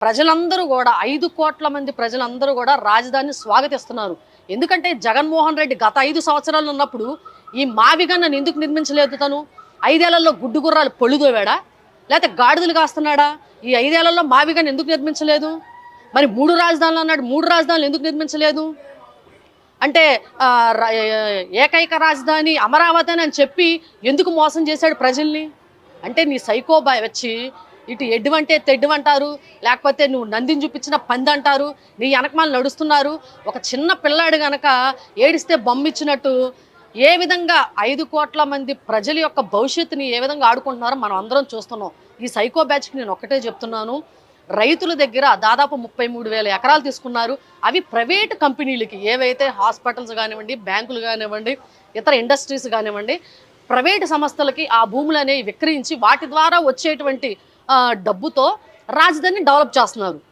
ప్రజలందరూ కూడా 5 కోట్ల మంది ప్రజలందరూ కూడా రాజధానిని స్వాగతిస్తున్నారు. ఎందుకంటే జగన్మోహన్ రెడ్డి గత 5 సంవత్సరాలు ఉన్నప్పుడు ఈ మావిగన్నను ఎందుకు నిర్మించలేదు తను? 5 ఏళ్లలో గుడ్డు గుర్రాలు పొళ్ళుదోవాడా? లేకపోతే గాడిదలు కాస్తున్నాడా? ఈ 5 ఏళ్లలో మావిగన్న ఎందుకు నిర్మించలేదు? మరి 3 రాజధానులు అన్నాడు, 3 రాజధానులు ఎందుకు నిర్మించలేదు? అంటే ఏకైక రాజధాని అమరావతి అని చెప్పి ఎందుకు మోసం చేశాడు ప్రజల్ని? అంటే నీ సైకో బాయ్ వచ్చి ఇటు ఎడ్డువంటే తెడ్డువంటారు, లేకపోతే నువ్వు నందిని చూపించిన పంది అంటారు, నీ వెనకమాల నడుస్తున్నారు. ఒక చిన్న పిల్లాడు గనక ఏడిస్తే బొమ్మిచ్చినట్టు ఏ విధంగా 5 కోట్ల మంది ప్రజల యొక్క భవిష్యత్తుని ఏ విధంగా ఆడుకుంటున్నారో మనం అందరం చూస్తున్నాం. ఈ సైకో బ్యాచ్కి నేను ఒక్కటే చెప్తున్నాను, రైతుల దగ్గర దాదాపు 33,000 ఎకరాలు తీసుకున్నారు. అవి ప్రైవేట్ కంపెనీలకి, ఏవైతే హాస్పిటల్స్ కానివ్వండి, బ్యాంకులు కానివ్వండి, ఇతర ఇండస్ట్రీస్ కానివ్వండి, ప్రైవేటు సంస్థలకి ఆ భూములు అనేవి విక్రయించి వాటి ద్వారా వచ్చేటువంటి డబ్బుతో రాజధానిని డెవలప్ చేస్తున్నారు.